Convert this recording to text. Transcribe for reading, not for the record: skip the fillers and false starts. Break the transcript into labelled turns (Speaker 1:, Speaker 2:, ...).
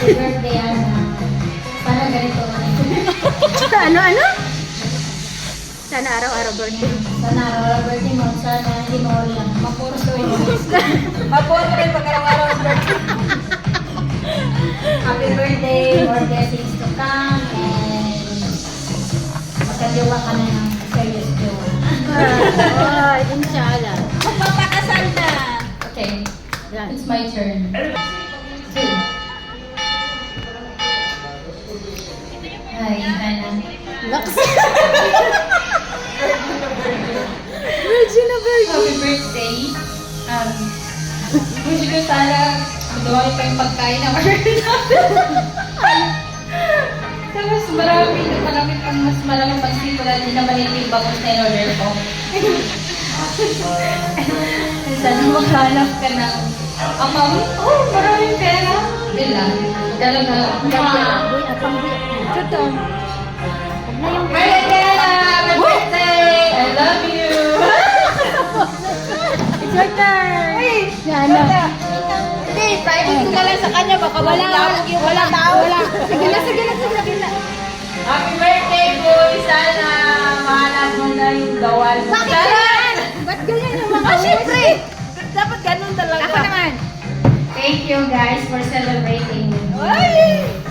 Speaker 1: Happy birthday, Ana. Sana ganito.
Speaker 2: Ano? Sana araw-araw birthday.
Speaker 1: Sana araw-araw birthday mo. Sana hindi mo lang. Mapuro to yun.
Speaker 3: Mapuro rin pag araw-araw ang birthday.
Speaker 1: Happy birthday. More blessings to come. And magkaliwa ka na ng serious jowa.
Speaker 2: Inshallah.
Speaker 3: Magpapakasal na.
Speaker 1: Okay.
Speaker 2: Yan.
Speaker 1: It's my turn. 2. Hi, Hannah.
Speaker 2: Laks. Virgin na virgin.
Speaker 1: Happy birthday. Wish ko sana magawa pa yung pagkain na order natin. Tapos marami pang mas maraming pagsimulan din naman yung bangus na in-order ko. Sana maghanap ka ng amount. Oh, maraming pera. Yun lang. Talaga.
Speaker 2: Boy, atang boy. Totoo. Huwag na yung
Speaker 1: Mariana! Happy birthday! I love you!
Speaker 2: It's your turn. Yan na.
Speaker 3: Hindi, private ko na lang sa kanya. Baka malilawag yung walang tao.
Speaker 2: Sige na.
Speaker 1: Happy birthday, boy! Sana mahanap mo na yung gawan mo.
Speaker 2: Bakit ganyan? Ba't ganyan yung mga
Speaker 3: Siyempre! Dapat ganun talaga.
Speaker 2: Ako naman.
Speaker 1: Thank you guys for celebrating with me.
Speaker 3: Ay!